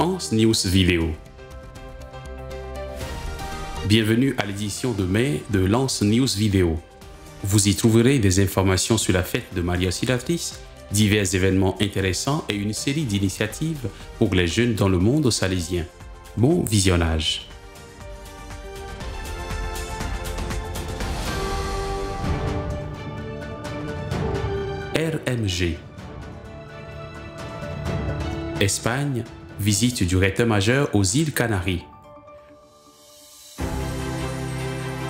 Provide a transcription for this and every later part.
Hans News Vidéo. Bienvenue à l'édition de mai de Lance News Vidéo. Vous y trouverez des informations sur la fête de Marie Auxiliatrice, divers événements intéressants et une série d'initiatives pour les jeunes dans le monde salésien. Bon visionnage. RMG. Espagne, visite du recteur-majeur aux îles Canaries.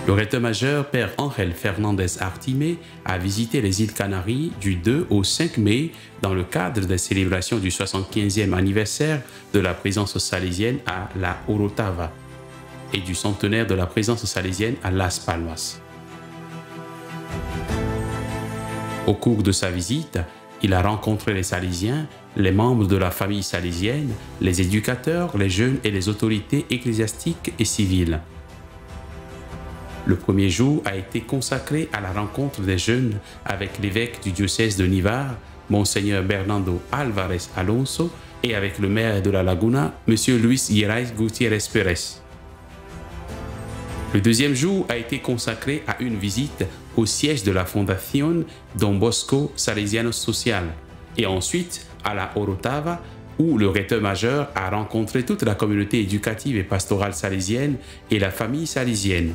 Le recteur-majeur Père Ángel Fernández Artimé a visité les îles Canaries du 2 au 5 mai dans le cadre des célébrations du 75e anniversaire de la présence salésienne à La Orotava et du centenaire de la présence salésienne à Las Palmas. Au cours de sa visite, il a rencontré les Salésiens, les membres de la famille salésienne, les éducateurs, les jeunes et les autorités ecclésiastiques et civiles. Le premier jour a été consacré à la rencontre des jeunes avec l'évêque du diocèse de Nivar, Monseigneur Bernardo Álvarez Alonso, et avec le maire de La Laguna, M. Luis Gerais Gutiérrez Pérez. Le deuxième jour a été consacré à une visite au siège de la Fondation Don Bosco Salesianos Social et ensuite à la Orotava où le recteur-majeur a rencontré toute la communauté éducative et pastorale salésienne et la famille salésienne.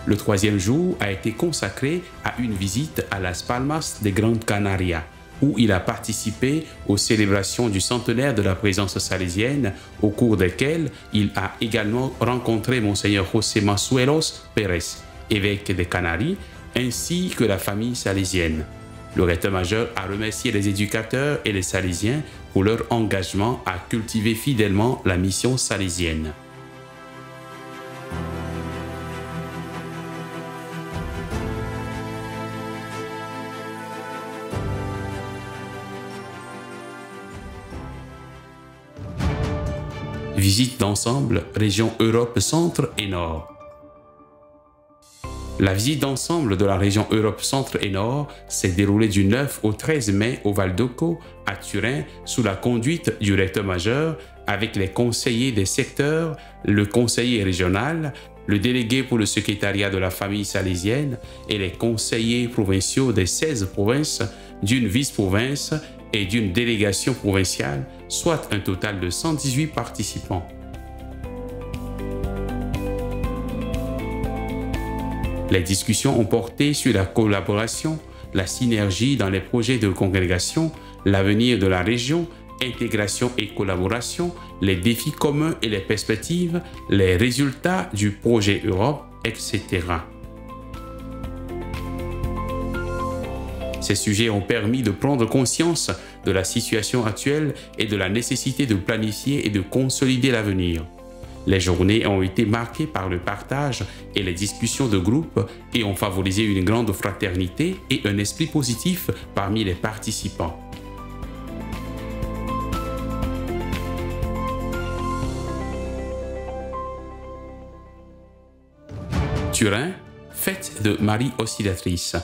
Le troisième jour a été consacré à une visite à Las Palmas de Gran Canaria où il a participé aux célébrations du centenaire de la présence salésienne, au cours desquelles il a également rencontré Monseigneur José Masuelos Pérez, évêque des Canaries, ainsi que la famille salésienne. Le recteur-majeur a remercié les éducateurs et les salésiens pour leur engagement à cultiver fidèlement la mission salésienne. Visite d'ensemble, région Europe Centre et Nord. La visite d'ensemble de la région Europe Centre et Nord s'est déroulée du 9 au 13 mai au Val d'Occo, à Turin, sous la conduite du recteur-majeur, avec les conseillers des secteurs, le conseiller régional, le délégué pour le secrétariat de la famille salésienne et les conseillers provinciaux des 16 provinces, d'une vice-province et d'une délégation provinciale, soit un total de 118 participants. Les discussions ont porté sur la collaboration, la synergie dans les projets de congrégation, l'avenir de la région, intégration et collaboration, les défis communs et les perspectives, les résultats du projet Europe, etc. Ces sujets ont permis de prendre conscience de la situation actuelle et de la nécessité de planifier et de consolider l'avenir. Les journées ont été marquées par le partage et les discussions de groupe et ont favorisé une grande fraternité et un esprit positif parmi les participants. Turin, fête de Marie Auxiliatrice.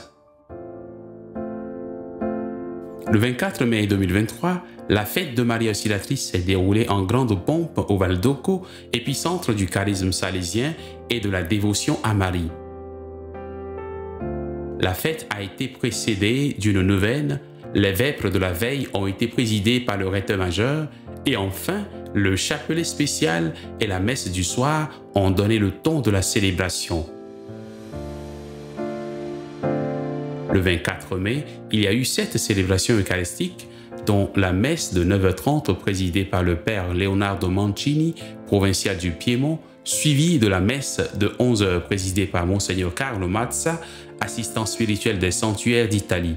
Le 24 mai 2023, la fête de Marie Auxiliatrice s'est déroulée en grande pompe au Val d'Occo, épicentre du charisme salésien et de la dévotion à Marie. La fête a été précédée d'une neuvaine, les vêpres de la veille ont été présidées par le recteur-majeur et enfin, le chapelet spécial et la messe du soir ont donné le ton de la célébration. Le 24 mai, il y a eu 7 célébrations eucharistiques, dont la messe de 9h30 présidée par le père Leonardo Mancini, provincial du Piémont, suivie de la messe de 11h présidée par Monseigneur Carlo Mazza, assistant spirituel des sanctuaires d'Italie.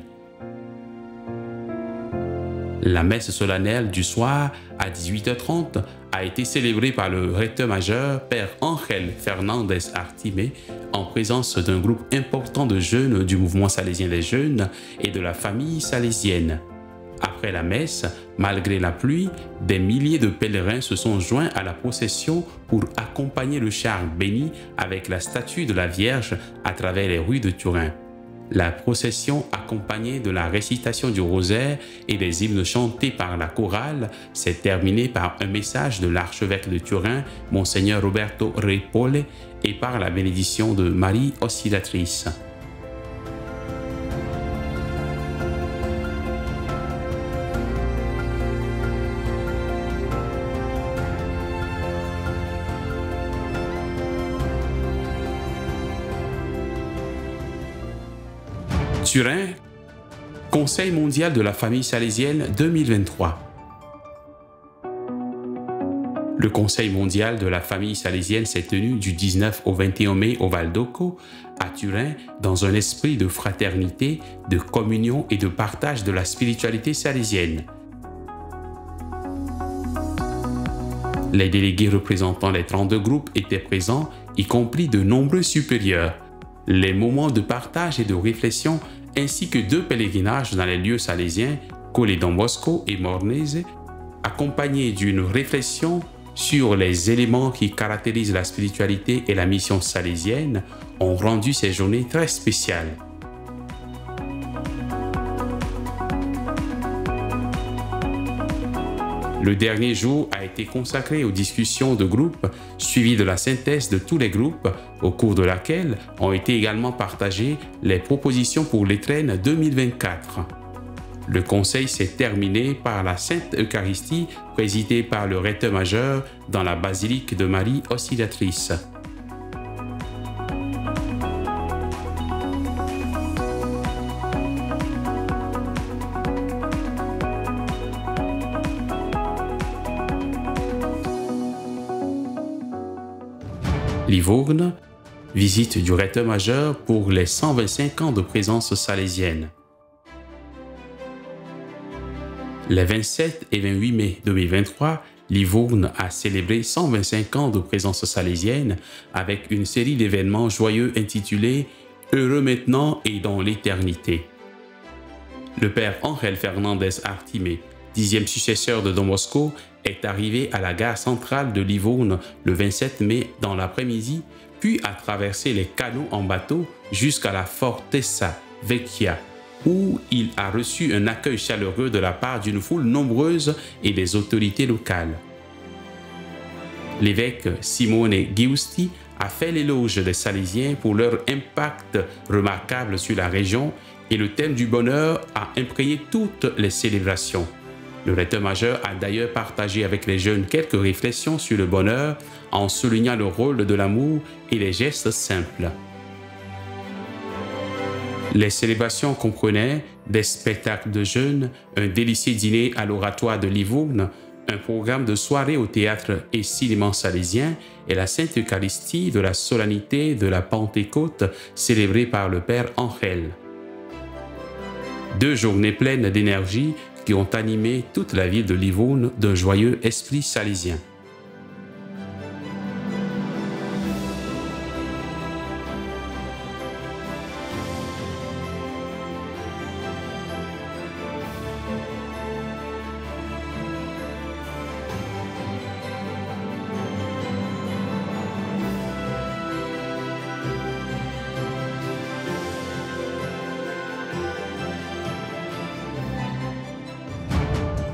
La messe solennelle du soir à 18h30 a été célébrée par le recteur-majeur Père Ángel Fernández Artimé en présence d'un groupe important de jeunes du mouvement salésien des jeunes et de la famille salésienne. Après la messe, malgré la pluie, des milliers de pèlerins se sont joints à la procession pour accompagner le char béni avec la statue de la Vierge à travers les rues de Turin. La procession, accompagnée de la récitation du rosaire et des hymnes chantés par la chorale, s'est terminée par un message de l'archevêque de Turin, Monseigneur Roberto Ripolle, et par la bénédiction de Marie Auxiliatrice. Turin, Conseil mondial de la famille salésienne 2023. Le Conseil mondial de la famille salésienne s'est tenu du 19 au 21 mai au Val d'Occo, à Turin, dans un esprit de fraternité, de communion et de partage de la spiritualité salésienne. Les délégués représentant les 32 groupes étaient présents, y compris de nombreux supérieurs. Les moments de partage et de réflexion, ainsi que 2 pèlerinages dans les lieux salésiens, Colle Don Bosco et Mornese, accompagnés d'une réflexion sur les éléments qui caractérisent la spiritualité et la mission salésienne, ont rendu ces journées très spéciales. Le dernier jour a été consacré aux discussions de groupe, suivies de la synthèse de tous les groupes, au cours de laquelle ont été également partagées les propositions pour l'étrenne 2024. Le conseil s'est terminé par la Sainte Eucharistie, présidée par le recteur majeur dans la basilique de Marie Auxiliatrice. Livourne, visite du recteur majeur pour les 125 ans de présence salésienne. Les 27 et 28 mai 2023, Livourne a célébré 125 ans de présence salésienne avec une série d'événements joyeux intitulés « Heureux maintenant et dans l'éternité ». Le père Ángel Fernández Artimé, 10e successeur de Don Bosco, est arrivé à la gare centrale de Livourne le 27 mai dans l'après-midi, puis a traversé les canaux en bateau jusqu'à la Fortezza Vecchia, où il a reçu un accueil chaleureux de la part d'une foule nombreuse et des autorités locales. L'évêque Simone Giusti a fait l'éloge des Salésiens pour leur impact remarquable sur la région et le thème du bonheur a imprégné toutes les célébrations. Le recteur majeur a d'ailleurs partagé avec les jeunes quelques réflexions sur le bonheur en soulignant le rôle de l'amour et les gestes simples. Les célébrations comprenaient des spectacles de jeunes, un délicieux dîner à l'oratoire de Livourne, un programme de soirée au théâtre et cinéma salésien et la Sainte Eucharistie de la solennité de la Pentecôte célébrée par le Père Ángel. 2 journées pleines d'énergie qui ont animé toute la ville de Livourne d'un joyeux esprit salésien.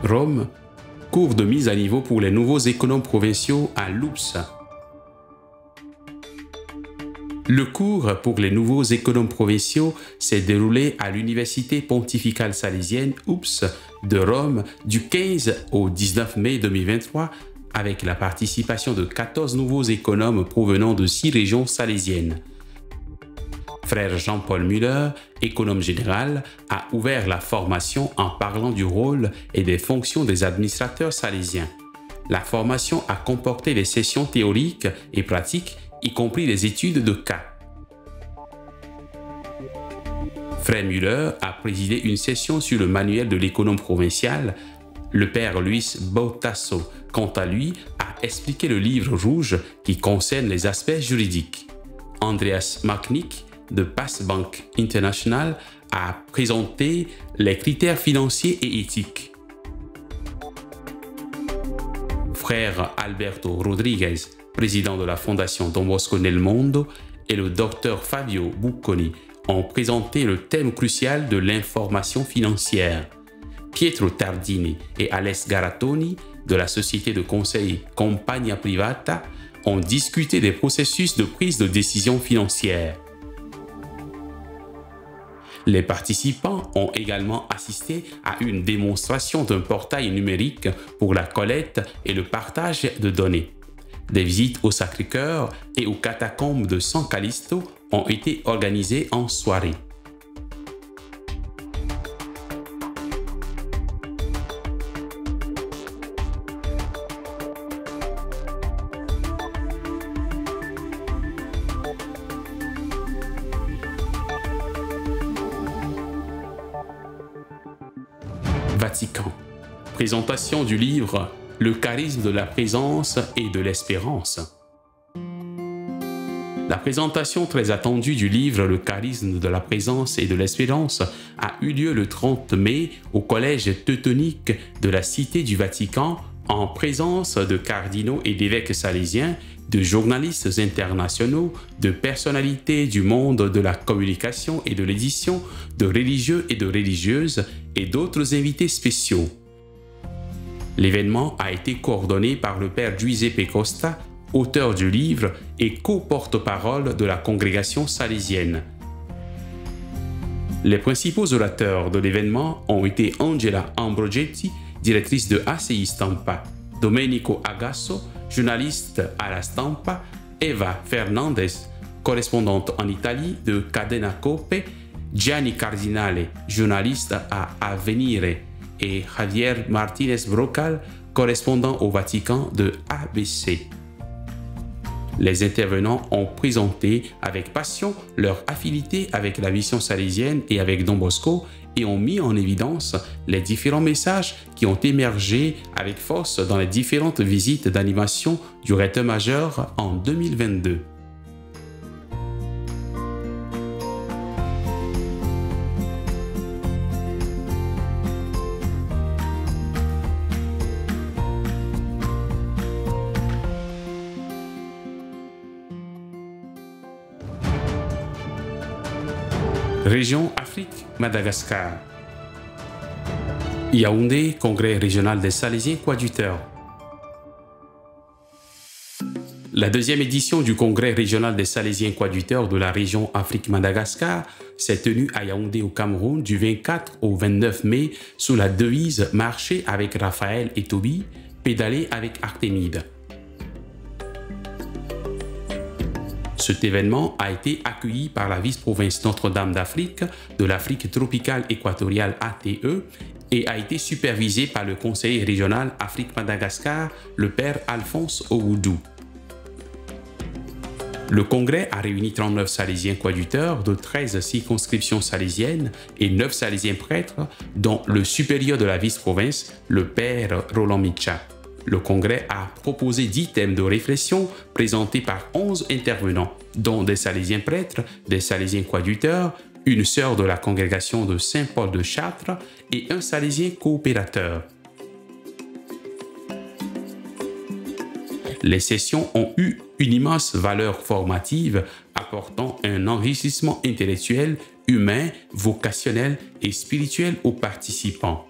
Rome, cours de mise à niveau pour les nouveaux économes provinciaux à l'UPS. Le cours pour les nouveaux économes provinciaux s'est déroulé à l'Université pontificale salésienne UPS de Rome du 15 au 19 mai 2023 avec la participation de 14 nouveaux économes provenant de 6 régions salésiennes. Frère Jean-Paul Müller, économe général, a ouvert la formation en parlant du rôle et des fonctions des administrateurs salésiens. La formation a comporté des sessions théoriques et pratiques, y compris des études de cas. Frère Müller a présidé une session sur le manuel de l'économe provincial. Le père Luis Bautasso, quant à lui, a expliqué le livre rouge qui concerne les aspects juridiques. Andreas Maknik, de Passbank International, a présenté les critères financiers et éthiques. Frère Alberto Rodriguez, président de la Fondation Don Bosco nel Mondo, et le docteur Fabio Bucconi, ont présenté le thème crucial de l'information financière. Pietro Tardini et Alex Garatoni de la société de conseil Compagnia Privata ont discuté des processus de prise de décision financière. Les participants ont également assisté à une démonstration d'un portail numérique pour la collecte et le partage de données. Des visites au Sacré-Cœur et aux catacombes de San Callisto ont été organisées en soirée. Vatican. Présentation du livre « Le charisme de la présence et de l'espérance ». La présentation très attendue du livre « Le charisme de la présence et de l'espérance » a eu lieu le 30 mai au Collège teutonique de la Cité du Vatican en présence de cardinaux et d'évêques salésiens, de journalistes internationaux, de personnalités du monde de la communication et de l'édition, de religieux et de religieuses et d'autres invités spéciaux. L'événement a été coordonné par le père Giuseppe Costa, auteur du livre et co-porte-parole de la congrégation salésienne. Les principaux orateurs de l'événement ont été Angela Ambrogetti, directrice de ACI Stampa, Domenico Agasso, journaliste à la Stampa, Eva Fernandez, correspondante en Italie de Cadena Cope, Gianni Cardinale, journaliste à Avvenire, et Javier Martinez Brocal, correspondant au Vatican de ABC. Les intervenants ont présenté avec passion leur affinité avec la mission salésienne et avec Don Bosco et ont mis en évidence les différents messages qui ont émergé avec force dans les différentes visites d'animation du Recteur majeur en 2022. Région Afrique, Madagascar. Yaoundé, Congrès régional des Salésiens coadjuteurs. La deuxième édition du Congrès régional des Salésiens coadjuteurs de la région Afrique-Madagascar s'est tenue à Yaoundé au Cameroun du 24 au 29 mai sous la devise « Marcher avec Raphaël et Toby, pédaler avec Artémide ». Cet événement a été accueilli par la vice-province Notre-Dame d'Afrique de l'Afrique tropicale équatoriale ATE et a été supervisé par le conseiller régional Afrique-Madagascar, le père Alphonse Owoudou. Le congrès a réuni 39 Salésiens coadjuteurs de 13 circonscriptions salésiennes et 9 Salésiens prêtres, dont le supérieur de la vice-province, le père Roland Micha. Le congrès a proposé 10 thèmes de réflexion présentés par 11 intervenants, dont des Salésiens prêtres, des Salésiens coadjuteurs, une sœur de la congrégation de Saint-Paul de Chartres et un Salésien coopérateur. Les sessions ont eu une immense valeur formative, apportant un enrichissement intellectuel, humain, vocationnel et spirituel aux participants.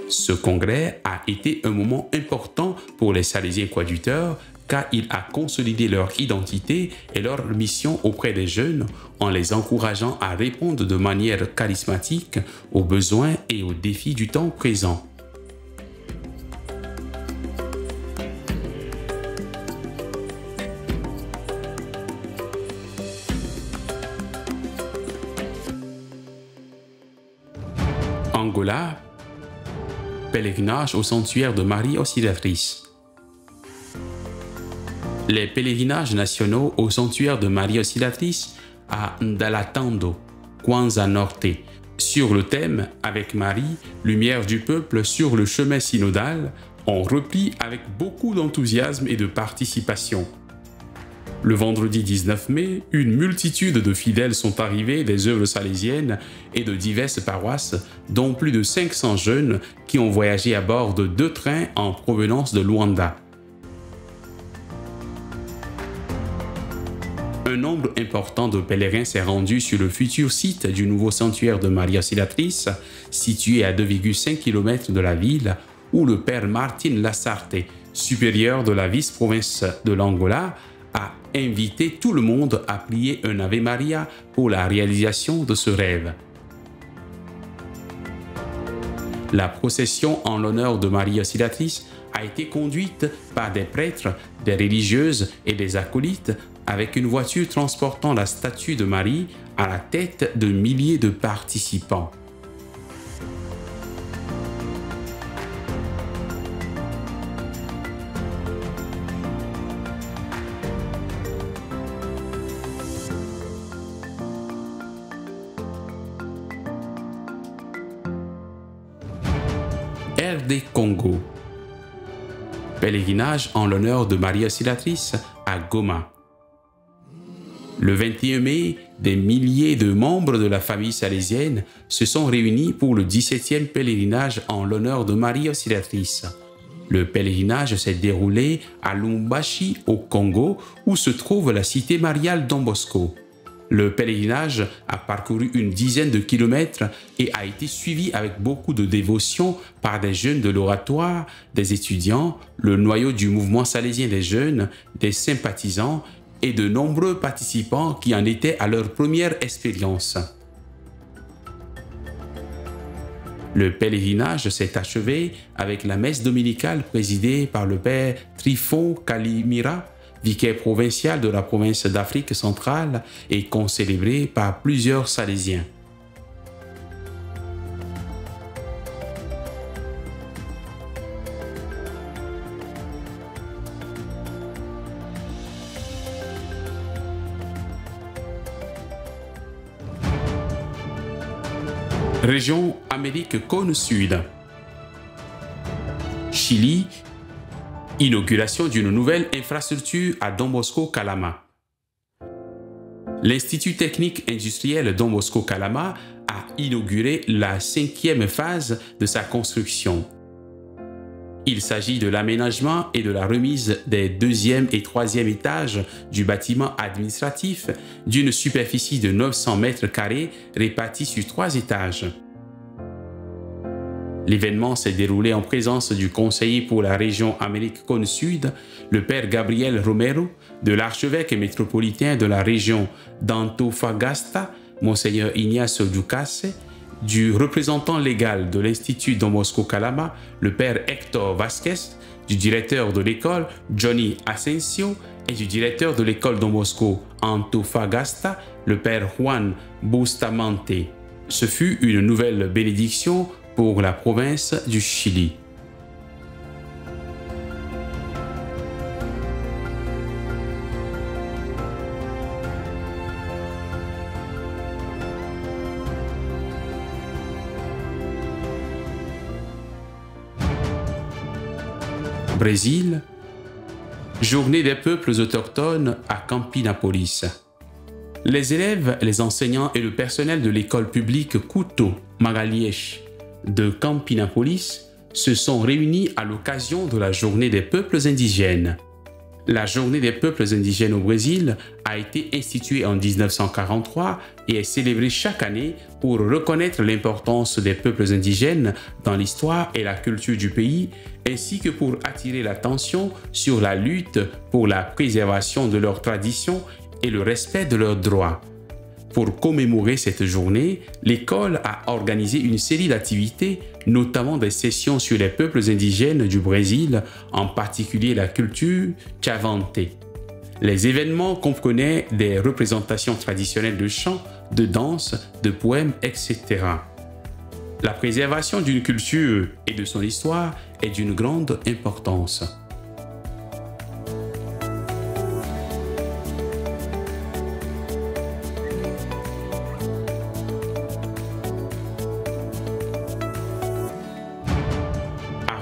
Ce congrès a été un moment important pour les Salésiens coadjuteurs car il a consolidé leur identité et leur mission auprès des jeunes en les encourageant à répondre de manière charismatique aux besoins et aux défis du temps présent. Angola, pèlerinage au sanctuaire de Marie Auxiliatrice. Les pèlerinages nationaux au sanctuaire de Marie Auxiliatrice à Ndalatando, Kwanza Norte, sur le thème « Avec Marie, lumière du peuple sur le chemin synodal » ont repris avec beaucoup d'enthousiasme et de participation. Le vendredi 19 mai, une multitude de fidèles sont arrivés des œuvres salésiennes et de diverses paroisses, dont plus de 500 jeunes qui ont voyagé à bord de 2 trains en provenance de Luanda. un nombre important de pèlerins s'est rendu sur le futur site du nouveau sanctuaire de Marie Auxiliatrice, situé à 2,5 km de la ville, où le père Martin Lassarte, supérieur de la vice-province de l'Angola, a invité tout le monde à prier un Ave Maria pour la réalisation de ce rêve. La procession en l'honneur de Marie Auxiliatrice a été conduite par des prêtres, des religieuses et des acolytes avec une voiture transportant la statue de Marie à la tête de milliers de participants. RD Congo. Pèlerinage en l'honneur de Marie Auxiliatrice à Goma. Le 21 mai, des milliers de membres de la famille salésienne se sont réunis pour le 17e pèlerinage en l'honneur de Marie Auxiliatrice. Le pèlerinage s'est déroulé à Lubumbashi, au Congo, où se trouve la cité mariale Don Bosco. Le pèlerinage a parcouru une dizaine de kilomètres et a été suivi avec beaucoup de dévotion par des jeunes de l'oratoire, des étudiants, le noyau du mouvement salésien des jeunes, des sympathisants et de nombreux participants qui en étaient à leur première expérience. Le pèlerinage s'est achevé avec la messe dominicale présidée par le père Trifon Kalimira, vicaire provincial de la province d'Afrique centrale et concélébré par plusieurs Salésiens. Région Amérique Cône Sud. Chili. Inauguration d'une nouvelle infrastructure à Don Bosco Calama. L'Institut technique industriel Don Bosco Calama a inauguré la 5e phase de sa construction. Il s'agit de l'aménagement et de la remise des 2e et 3e étages du bâtiment administratif d'une superficie de 900 mètres carrés répartis sur 3 étages. L'événement s'est déroulé en présence du conseiller pour la région Amérique Cône Sud, le père Gabriel Romero, de l'archevêque métropolitain de la région d'Antofagasta, Monseigneur Ignacio Ducasse, du représentant légal de l'Institut Don Bosco Calama, le père Hector Vasquez, du directeur de l'école Johnny Asensio et du directeur de l'école Don Bosco Antofagasta, le père Juan Bustamante. Ce fut une nouvelle bénédiction pour la province du Chili. Brésil. Journée des peuples autochtones à Campinapolis. Les élèves, les enseignants et le personnel de l'école publique Couto Magalhães de Campinapolis se sont réunis à l'occasion de la Journée des peuples indigènes. La Journée des peuples indigènes au Brésil a été instituée en 1943 et est célébrée chaque année pour reconnaître l'importance des peuples indigènes dans l'histoire et la culture du pays, ainsi que pour attirer l'attention sur la lutte pour la préservation de leurs traditions et le respect de leurs droits. Pour commémorer cette journée, l'école a organisé une série d'activités, notamment des sessions sur les peuples indigènes du Brésil, en particulier la culture Chavante. Les événements comprenaient des représentations traditionnelles de chants, de danse, de poèmes, etc. La préservation d'une culture et de son histoire est d'une grande importance.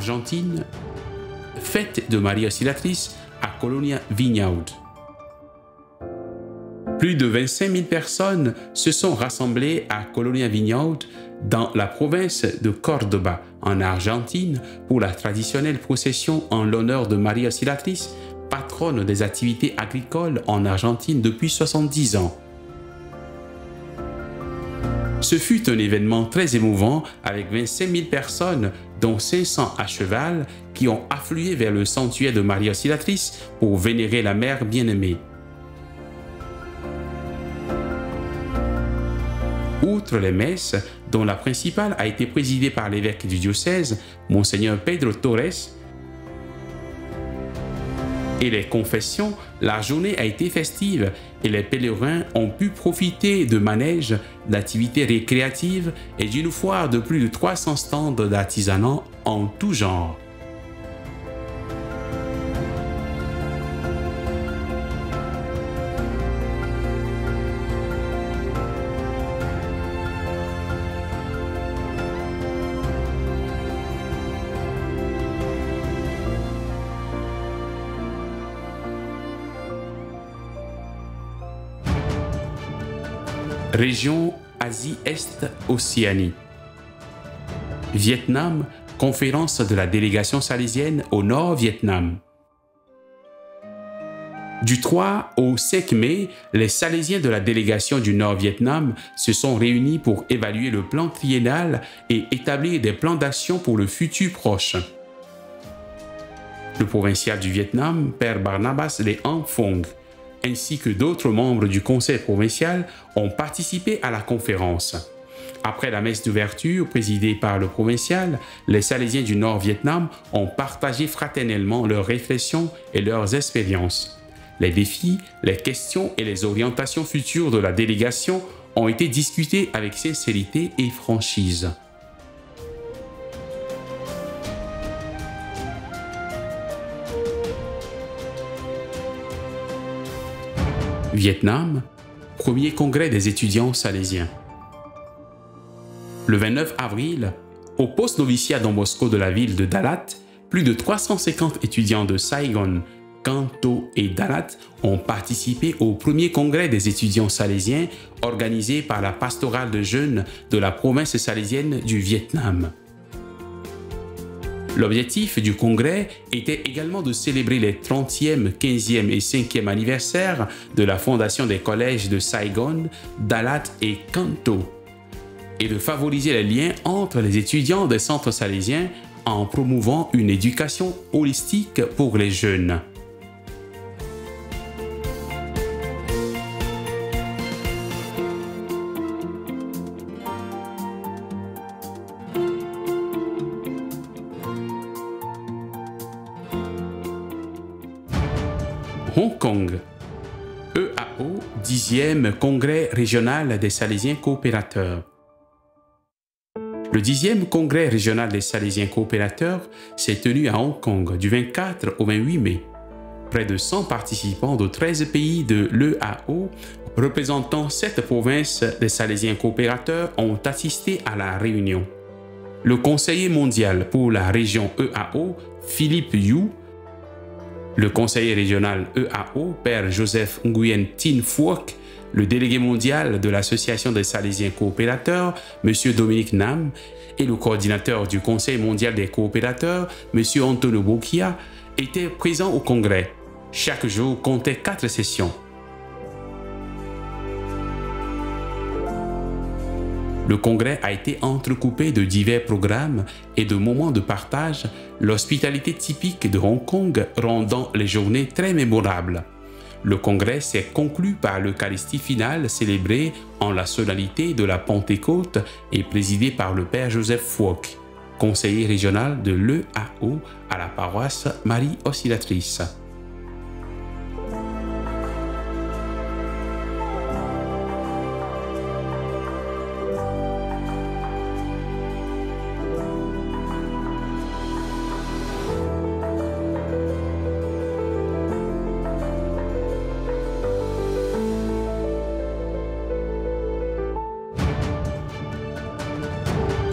Argentine, fête de Marie Auxiliatrice à Colonia Vinhaud. Plus de 25 000 personnes se sont rassemblées à Colonia Vinhaud dans la province de Córdoba, en Argentine, pour la traditionnelle procession en l'honneur de Marie Auxiliatrice patronne des activités agricoles en Argentine depuis 70 ans. Ce fut un événement très émouvant avec 25 000 personnes, dont 500 à cheval, qui ont afflué vers le sanctuaire de Marie Auxiliatrice pour vénérer la mère bien-aimée. Outre les messes, dont la principale a été présidée par l'évêque du diocèse, Monseigneur Pedro Torres, et les confessions, la journée a été festive et les pèlerins ont pu profiter de manèges, d'activités récréatives et d'une foire de plus de 300 stands d'artisanat en tout genre. Région Asie-Est-Océanie. Vietnam, conférence de la délégation salésienne au Nord-Vietnam. Du 3 au 5 mai, les Salésiens de la délégation du Nord-Vietnam se sont réunis pour évaluer le plan triennal et établir des plans d'action pour le futur proche. Le provincial du Vietnam, Père Barnabas Le An Phong, ainsi que d'autres membres du conseil provincial ont participé à la conférence. Après la messe d'ouverture présidée par le provincial, les Salésiens du Nord-Vietnam ont partagé fraternellement leurs réflexions et leurs expériences. Les défis, les questions et les orientations futures de la délégation ont été discutés avec sincérité et franchise. Vietnam, premier congrès des étudiants salésiens. Le 29 avril, au post-noviciat Don Bosco de la ville de Dalat, plus de 350 étudiants de Saigon, Can Tho et Dalat ont participé au premier congrès des étudiants salésiens organisé par la pastorale de jeunes de la province salésienne du Vietnam. L'objectif du congrès était également de célébrer les 30e, 15e et 5e anniversaires de la fondation des collèges de Saigon, Dalat et Can Tho, et de favoriser les liens entre les étudiants des centres salésiens en promouvant une éducation holistique pour les jeunes. Hong Kong, EAO, 10e Congrès régional des Salésiens coopérateurs. Le 10e Congrès régional des Salésiens coopérateurs s'est tenu à Hong Kong du 24 au 28 mai. Près de 100 participants de 13 pays de l'EAO, représentant 7 provinces des Salésiens coopérateurs, ont assisté à la réunion. Le conseiller mondial pour la région EAO, Philippe Yu, le conseiller régional EAO, Père Joseph Nguyen Tin Phuoc, le délégué mondial de l'Association des Salésiens coopérateurs, M. Dominique Nam, et le coordinateur du Conseil mondial des coopérateurs, M. Antonio Boquia, étaient présents au congrès. Chaque jour comptait 4 sessions. Le congrès a été entrecoupé de divers programmes et de moments de partage, l'hospitalité typique de Hong Kong rendant les journées très mémorables. Le congrès s'est conclu par l'Eucharistie finale célébrée en la solennité de la Pentecôte et présidée par le Père Joseph Phuoc, conseiller régional de l'EAO à la paroisse Marie Auxiliatrice.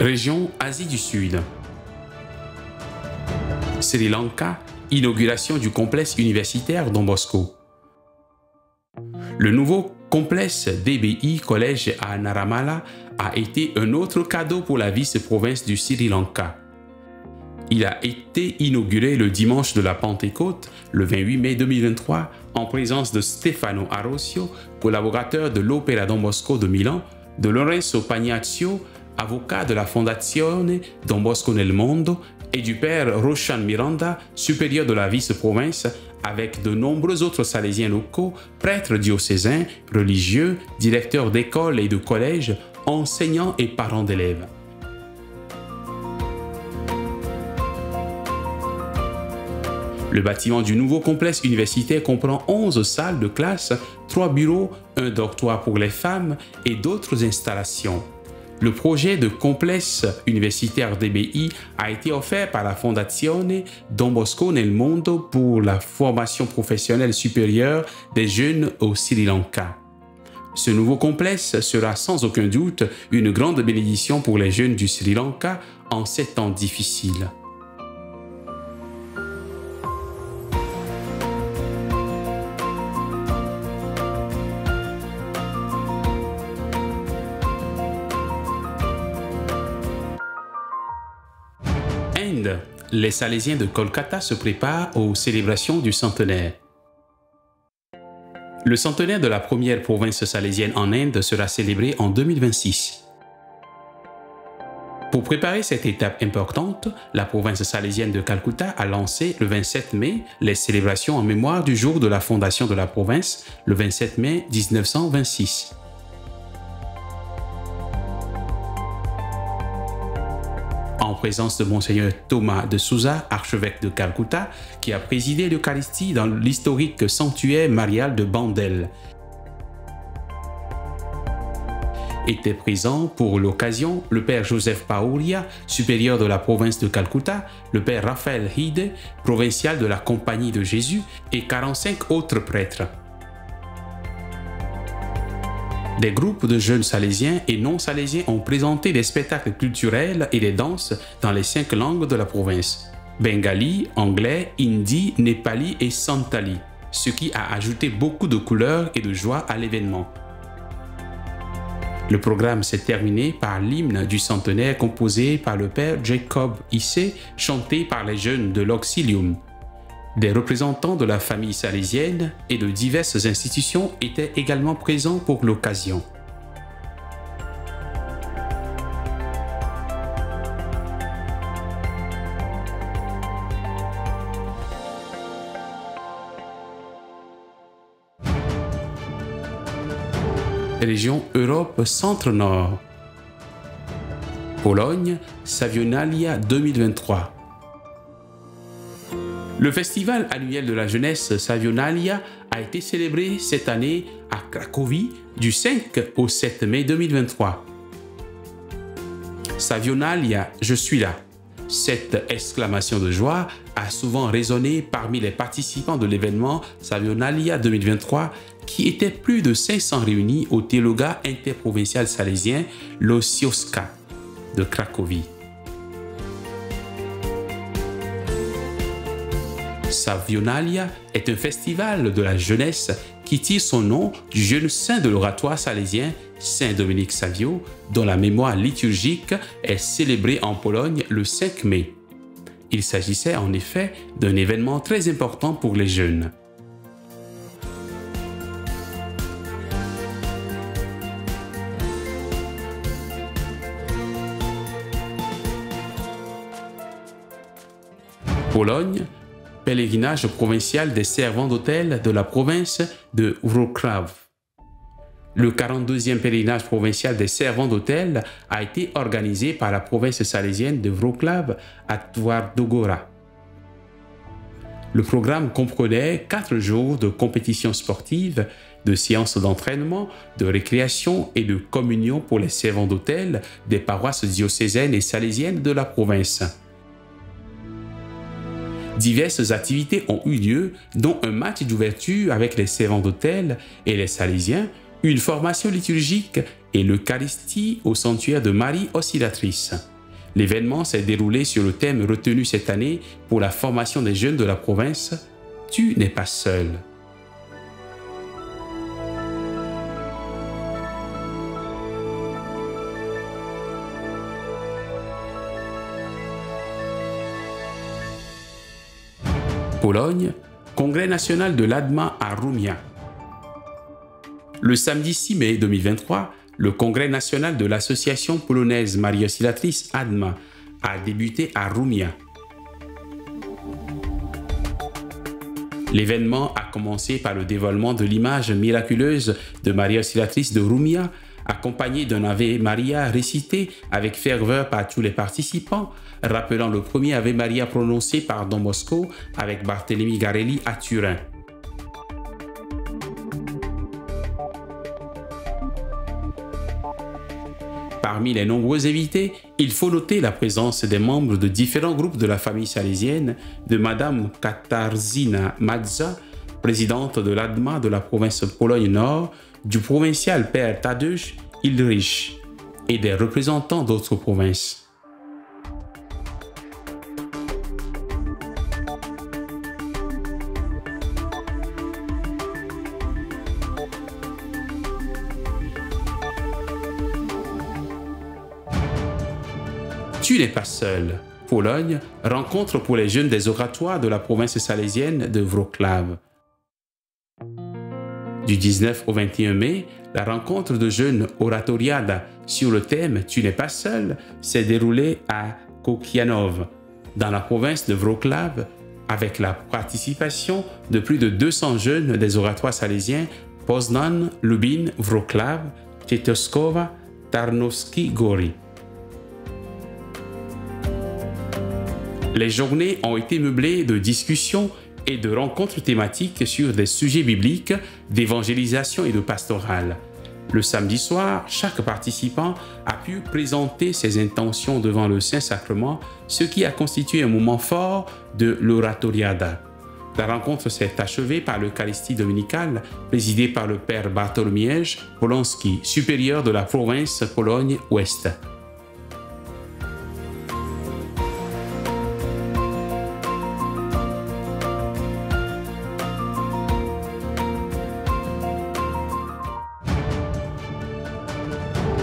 Région Asie du Sud. Sri Lanka, inauguration du complexe universitaire Don Bosco. Le nouveau complexe DBI Collège à Naramala a été un autre cadeau pour la vice-province du Sri Lanka. Il a été inauguré le dimanche de la Pentecôte, le 28 mai 2023, en présence de Stefano Arosio, collaborateur de l'Opéra Don Bosco de Milan, de Lorenzo Pagnaccio, avocat de la Fondazione Don Bosco nel Mondo, et du père Roshan Miranda, supérieur de la vice-province, avec de nombreux autres salésiens locaux, prêtres diocésains, religieux, directeurs d'écoles et de collèges, enseignants et parents d'élèves. Le bâtiment du nouveau complexe universitaire comprend 11 salles de classe, 3 bureaux, un dortoir pour les femmes et d'autres installations. Le projet de complexe universitaire DBI a été offert par la Fondazione Don Bosco nel Mondo pour la formation professionnelle supérieure des jeunes au Sri Lanka. Ce nouveau complexe sera sans aucun doute une grande bénédiction pour les jeunes du Sri Lanka en ces temps difficiles. Inde, les Salésiens de Kolkata se préparent aux célébrations du centenaire. Le centenaire de la première province salésienne en Inde sera célébré en 2026. Pour préparer cette étape importante, la province salésienne de Calcutta a lancé le 27 mai les célébrations en mémoire du jour de la fondation de la province, le 27 mai 1926. En présence de Monseigneur Thomas de Souza, archevêque de Calcutta, qui a présidé l'Eucharistie dans l'historique sanctuaire marial de Bandel. Était présent pour l'occasion le père Joseph Pauria, supérieur de la province de Calcutta, le père Raphaël Hide, provincial de la Compagnie de Jésus, et 45 autres prêtres. Des groupes de jeunes salésiens et non-salésiens ont présenté des spectacles culturels et des danses dans les 5 langues de la province: bengali, anglais, hindi, népali et santali, ce qui a ajouté beaucoup de couleurs et de joie à l'événement. Le programme s'est terminé par l'hymne du centenaire composé par le père Jacob Issé, chanté par les jeunes de l'Auxilium. Des représentants de la famille salésienne et de diverses institutions étaient également présents pour l'occasion. Région Europe Centre-Nord. Pologne, Savionalia 2023. Le festival annuel de la jeunesse Savionalia a été célébré cette année à Cracovie du 5 au 7 mai 2023. Savionalia, je suis là. Cette exclamation de joie a souvent résonné parmi les participants de l'événement Savionalia 2023 qui étaient plus de 500 réunis au Théologat interprovincial salésien Losowska de Cracovie. Savionalia est un festival de la jeunesse qui tire son nom du jeune saint de l'oratoire salésien, Saint Dominique Savio, dont la mémoire liturgique est célébrée en Pologne le 5 mai. Il s'agissait en effet d'un événement très important pour les jeunes. Pologne, pèlerinage provincial des servants d'autel de la province de Wrocław. Le 42e pèlerinage provincial des servants d'autel a été organisé par la province salésienne de Wrocław à Twardogóra. Le programme comprenait 4 jours de compétitions sportives, de séances d'entraînement, de récréation et de communion pour les servants d'autel des paroisses diocésaines et salésiennes de la province. Diverses activités ont eu lieu, dont un match d'ouverture avec les servants d'autel et les salésiens, une formation liturgique et l'Eucharistie au sanctuaire de Marie Oscillatrice. L'événement s'est déroulé sur le thème retenu cette année pour la formation des jeunes de la province « Tu n'es pas seul ». Pologne, Congrès national de l'ADMA à Rumia. Le samedi 6 mai 2023, le Congrès national de l'Association polonaise Marie Oscillatrice ADMA a débuté à Rumia. L'événement a commencé par le dévoilement de l'image miraculeuse de Marie Oscillatrice de Rumia, accompagnée d'un Ave Maria récité avec ferveur par tous les participants, rappelant le premier Ave Maria prononcé par Don Bosco avec Barthélemy Garelli à Turin. Parmi les nombreux invités, il faut noter la présence des membres de différents groupes de la famille salésienne, de Madame Katarzyna Madza, présidente de l'ADMA de la province Pologne-Nord, du provincial Père Tadeusz Ulrich et des représentants d'autres provinces. Tu n'es pas seul. Pologne, rencontre pour les jeunes des oratoires de la province salésienne de Wrocław. Du 19 au 21 mai, la rencontre de jeunes oratoriada sur le thème « Tu n'es pas seul » s'est déroulée à Kokianów, dans la province de Wrocław, avec la participation de plus de 200 jeunes des oratoires salésiens Poznań, Lubin, Wrocław, Częstochowa, Tarnowski Góry. Les journées ont été meublées de discussions et de rencontres thématiques sur des sujets bibliques, d'évangélisation et de pastorale. Le samedi soir, chaque participant a pu présenter ses intentions devant le Saint-Sacrement, ce qui a constitué un moment fort de l'oratoriada. La rencontre s'est achevée par l'Eucharistie dominicale, présidée par le Père Bartłomiej Polonski, supérieur de la province Pologne-Ouest.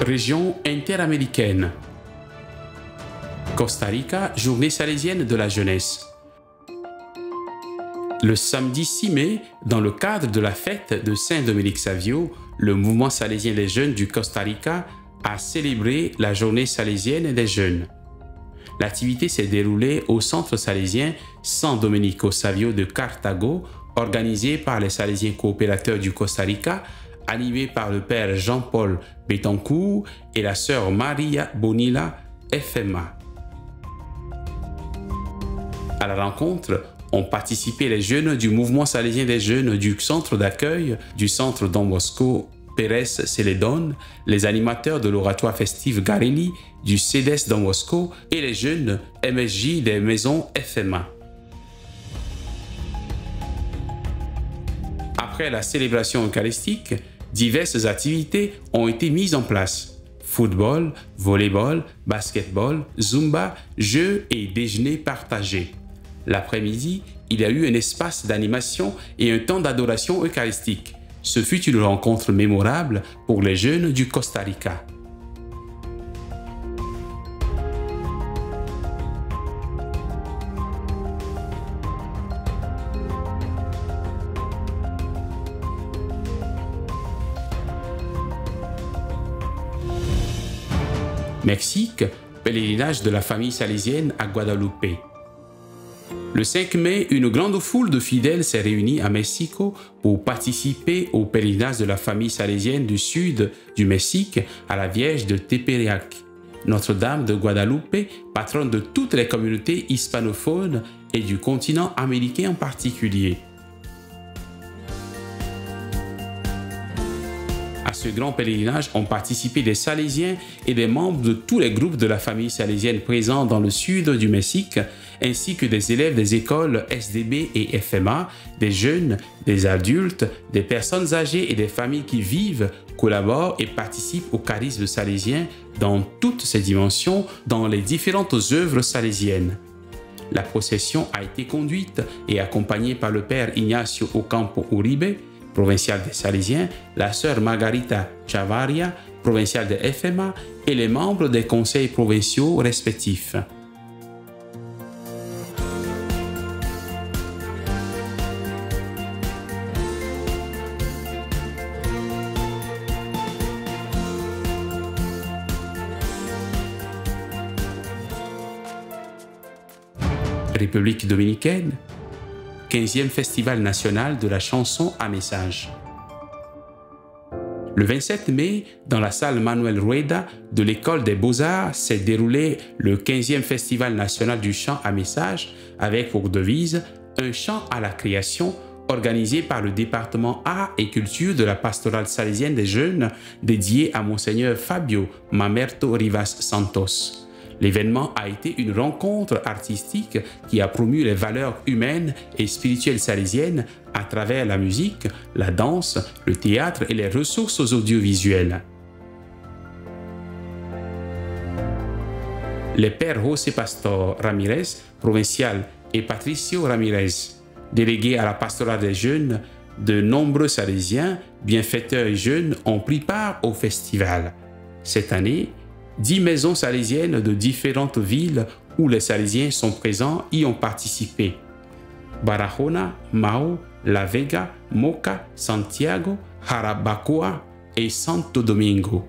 Région interaméricaine. Costa Rica, journée salésienne de la jeunesse. Le samedi 6 mai, dans le cadre de la fête de Saint-Dominique Savio, le mouvement salésien des jeunes du Costa Rica a célébré la journée salésienne des jeunes. L'activité s'est déroulée au centre salésien San Domenico Savio de Cartago, organisé par les salésiens coopérateurs du Costa Rica, animé par le père Jean-Paul Betancourt et la sœur Maria Bonilla FMA. À la rencontre ont participé les jeunes du mouvement salésien des jeunes du centre d'accueil du centre Don Bosco Pérez Celedón, les animateurs de l'oratoire festif Garelli du CEDES Don Bosco et les jeunes MSJ des maisons FMA. Après la célébration eucharistique, diverses activités ont été mises en place. Football, volleyball, basketball, zumba, jeux et déjeuner partagés. L'après-midi, il y a eu un espace d'animation et un temps d'adoration eucharistique. Ce fut une rencontre mémorable pour les jeunes du Costa Rica. Mexique, pèlerinage de la famille salésienne à Guadalupe. Le 5 mai, une grande foule de fidèles s'est réunie à Mexico pour participer au pèlerinage de la famille salésienne du sud du Mexique à la Vierge de Tepeyac, Notre-Dame de Guadalupe, patronne de toutes les communautés hispanophones et du continent américain en particulier. À ce grand pèlerinage ont participé des Salésiens et des membres de tous les groupes de la famille salésienne présents dans le sud du Mexique, ainsi que des élèves des écoles SDB et FMA, des jeunes, des adultes, des personnes âgées et des familles qui vivent, collaborent et participent au charisme salésien dans toutes ses dimensions, dans les différentes œuvres salésiennes. La procession a été conduite et accompagnée par le père Ignacio Ocampo Uribe, provincial des Salésiens, la sœur Margarita Chavaria, provinciale de FMA, et les membres des conseils provinciaux respectifs. République dominicaine, 15e Festival national de la chanson à message. Le 27 mai, dans la salle Manuel Rueda de l'École des Beaux-Arts, s'est déroulé le 15e Festival national du chant à message avec pour devise « Un chant à la création » organisé par le département Arts et Culture de la pastorale salésienne des jeunes dédié à Monseigneur Fabio Mamerto Rivas Santos. L'événement a été une rencontre artistique qui a promu les valeurs humaines et spirituelles salésiennes à travers la musique, la danse, le théâtre et les ressources audiovisuelles. Les pères José Pastor Ramirez, provincial, et Patricio Ramirez, délégués à la pastorale des jeunes, de nombreux Salésiens, bienfaiteurs et jeunes ont pris part au festival. Cette année, 10 maisons salésiennes de différentes villes où les Salésiens sont présents y ont participé. Barahona, Mao, La Vega, Moca, Santiago, Jarabacoa et Santo Domingo.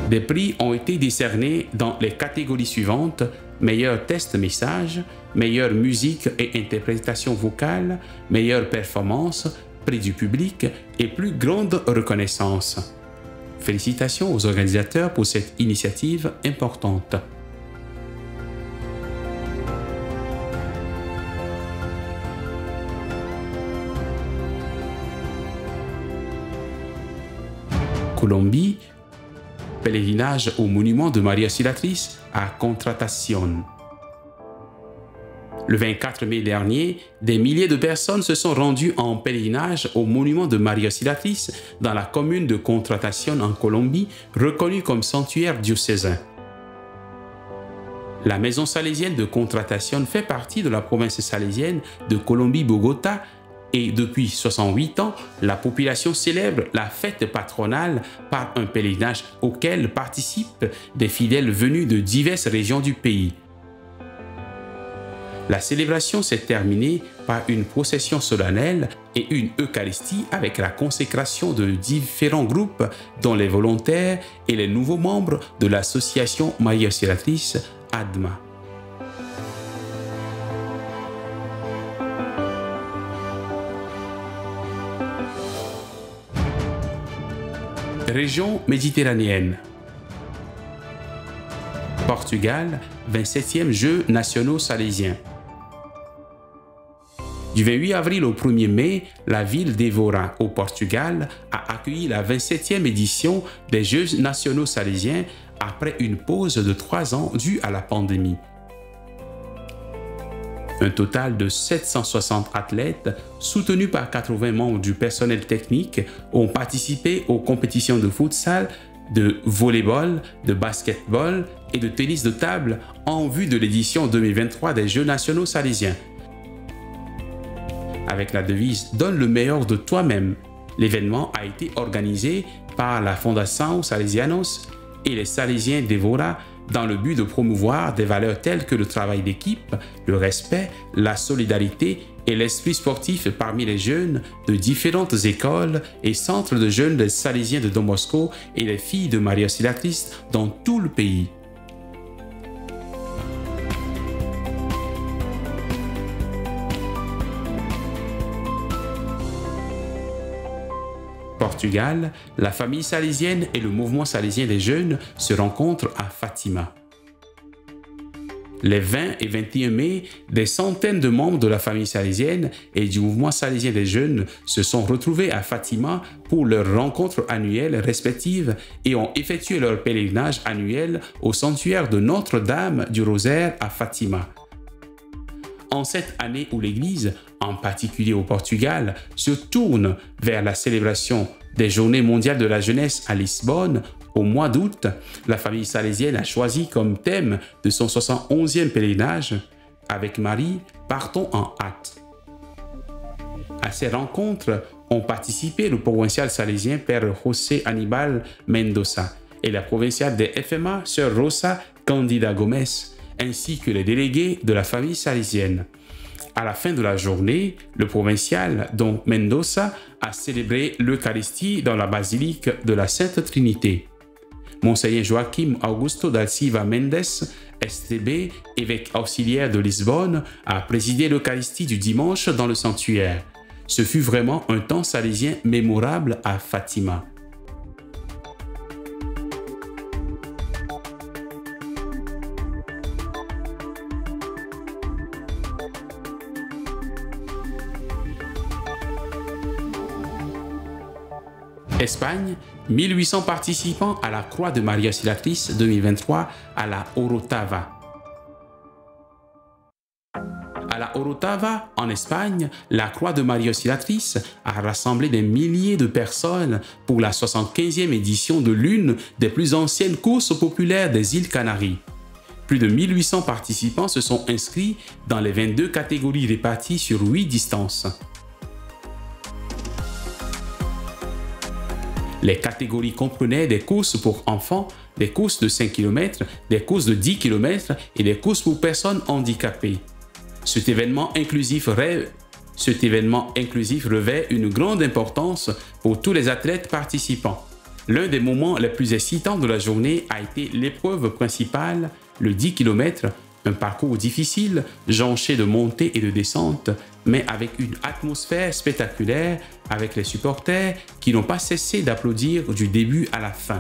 Des prix ont été décernés dans les catégories suivantes: meilleur test message, meilleure musique et interprétation vocale, meilleure performance, prix du public et plus grande reconnaissance. Félicitations aux organisateurs pour cette initiative importante. Colombie, pèlerinage au monument de Maria Auxiliatrice à Contratación. Le 24 mai dernier, des milliers de personnes se sont rendues en pèlerinage au monument de Maria Auxiliatrice dans la commune de Contratación en Colombie, reconnue comme sanctuaire diocésain. La maison salésienne de Contratación fait partie de la province salésienne de Colombie-Bogota et depuis 68 ans, la population célèbre la fête patronale par un pèlerinage auquel participent des fidèles venus de diverses régions du pays. La célébration s'est terminée par une procession solennelle et une Eucharistie avec la consécration de différents groupes dont les volontaires et les nouveaux membres de l'association Maria Auxiliatrice ADMA. Région méditerranéenne. Portugal, 27e Jeux nationaux salésiens. Du 28 avril au 1er mai, la ville d'Evora, au Portugal, a accueilli la 27e édition des Jeux nationaux salésiens après une pause de 3 ans due à la pandémie. Un total de 760 athlètes, soutenus par 80 membres du personnel technique, ont participé aux compétitions de futsal, de volleyball, de basketball et de tennis de table en vue de l'édition 2023 des Jeux nationaux salésiens. Avec la devise « Donne le meilleur de toi-même », l'événement a été organisé par la Fondation Salesianos et les Salésiens d'Evora dans le but de promouvoir des valeurs telles que le travail d'équipe, le respect, la solidarité et l'esprit sportif parmi les jeunes de différentes écoles et centres de jeunes des Salésiens de Don Bosco et les filles de Maria Auxiliatrice dans tout le pays. Portugal, la famille salésienne et le mouvement salésien des jeunes se rencontrent à Fatima. Les 20 et 21 mai, des centaines de membres de la famille salésienne et du mouvement salésien des jeunes se sont retrouvés à Fatima pour leurs rencontres annuelles respectives et ont effectué leur pèlerinage annuel au sanctuaire de Notre-Dame du Rosaire à Fatima. En cette année où l'Église, en particulier au Portugal, se tourne vers la célébration des Journées mondiales de la jeunesse à Lisbonne, au mois d'août, la famille salésienne a choisi comme thème de son 71e pèlerinage « Avec Marie, partons en hâte ». À ces rencontres ont participé le provincial salésien Père José Aníbal Mendoza et la provinciale des FMA Sœur Rosa Candida Gomez, ainsi que les délégués de la famille salésienne. À la fin de la journée, le provincial, dont Mendoza, a célébré l'Eucharistie dans la basilique de la Sainte Trinité. Monseigneur Joaquim Augusto da Silva Mendes, STB, évêque auxiliaire de Lisbonne, a présidé l'Eucharistie du dimanche dans le sanctuaire. Ce fut vraiment un temps salésien mémorable à Fatima. Espagne, 1800 participants à la Croix de Marie Auxiliatrice 2023 à la Orotava. À la Orotava, en Espagne, la Croix de Marie Auxiliatrice a rassemblé des milliers de personnes pour la 75e édition de l'une des plus anciennes courses populaires des îles Canaries. Plus de 1800 participants se sont inscrits dans les 22 catégories réparties sur 8 distances. Les catégories comprenaient des courses pour enfants, des courses de 5 km, des courses de 10 km et des courses pour personnes handicapées. Cet événement inclusif revêt une grande importance pour tous les athlètes participants. L'un des moments les plus excitants de la journée a été l'épreuve principale, le 10 km, un parcours difficile, jonché de montées et de descentes, mais avec une atmosphère spectaculaire, avec les supporters qui n'ont pas cessé d'applaudir du début à la fin.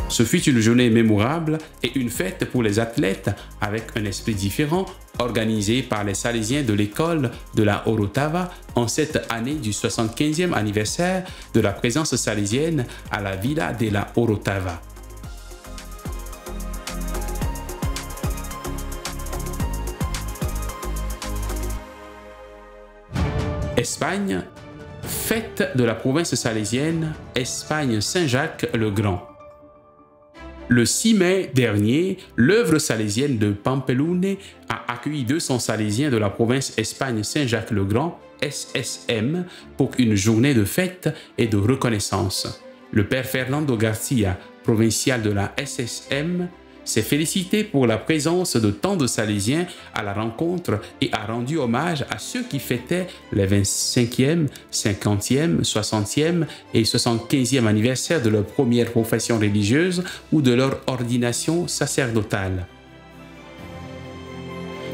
Ce fut une journée mémorable et une fête pour les athlètes avec un esprit différent, organisé par les Salésiens de l'école de la Orotava en cette année du 75e anniversaire de la présence salésienne à la Villa de la Orotava. Espagne, fête de la province salésienne, Espagne Saint-Jacques-le-Grand. Le 6 mai dernier, l'œuvre salésienne de Pampelune a accueilli 200 Salésiens de la province Espagne Saint-Jacques-le-Grand, SSM, pour une journée de fête et de reconnaissance. Le père Fernando Garcia, provincial de la SSM, s'est félicité pour la présence de tant de Salésiens à la rencontre et a rendu hommage à ceux qui fêtaient les 25e, 50e, 60e et 75e anniversaire de leur première profession religieuse ou de leur ordination sacerdotale.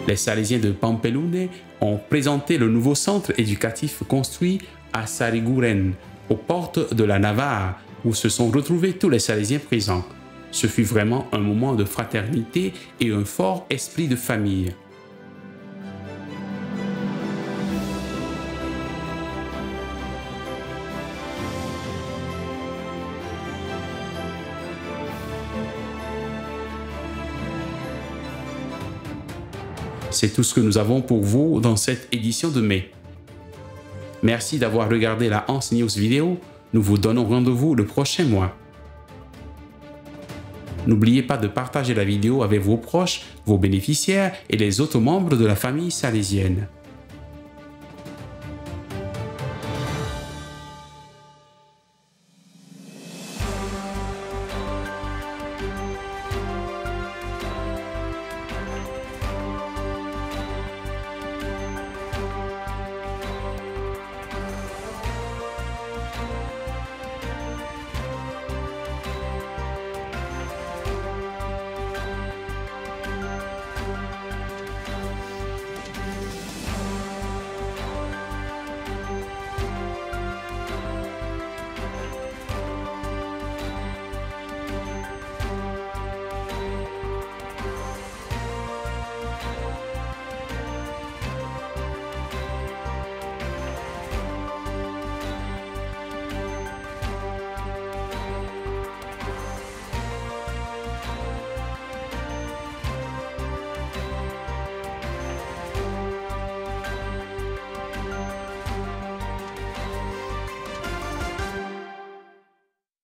Les Salésiens de Pampelune ont présenté le nouveau centre éducatif construit à Sariguren, aux portes de la Navarre, où se sont retrouvés tous les Salésiens présents. Ce fut vraiment un moment de fraternité et un fort esprit de famille. C'est tout ce que nous avons pour vous dans cette édition de mai. Merci d'avoir regardé la Hans News vidéo. Nous vous donnons rendez-vous le prochain mois. N'oubliez pas de partager la vidéo avec vos proches, vos bénéficiaires et les autres membres de la famille salésienne.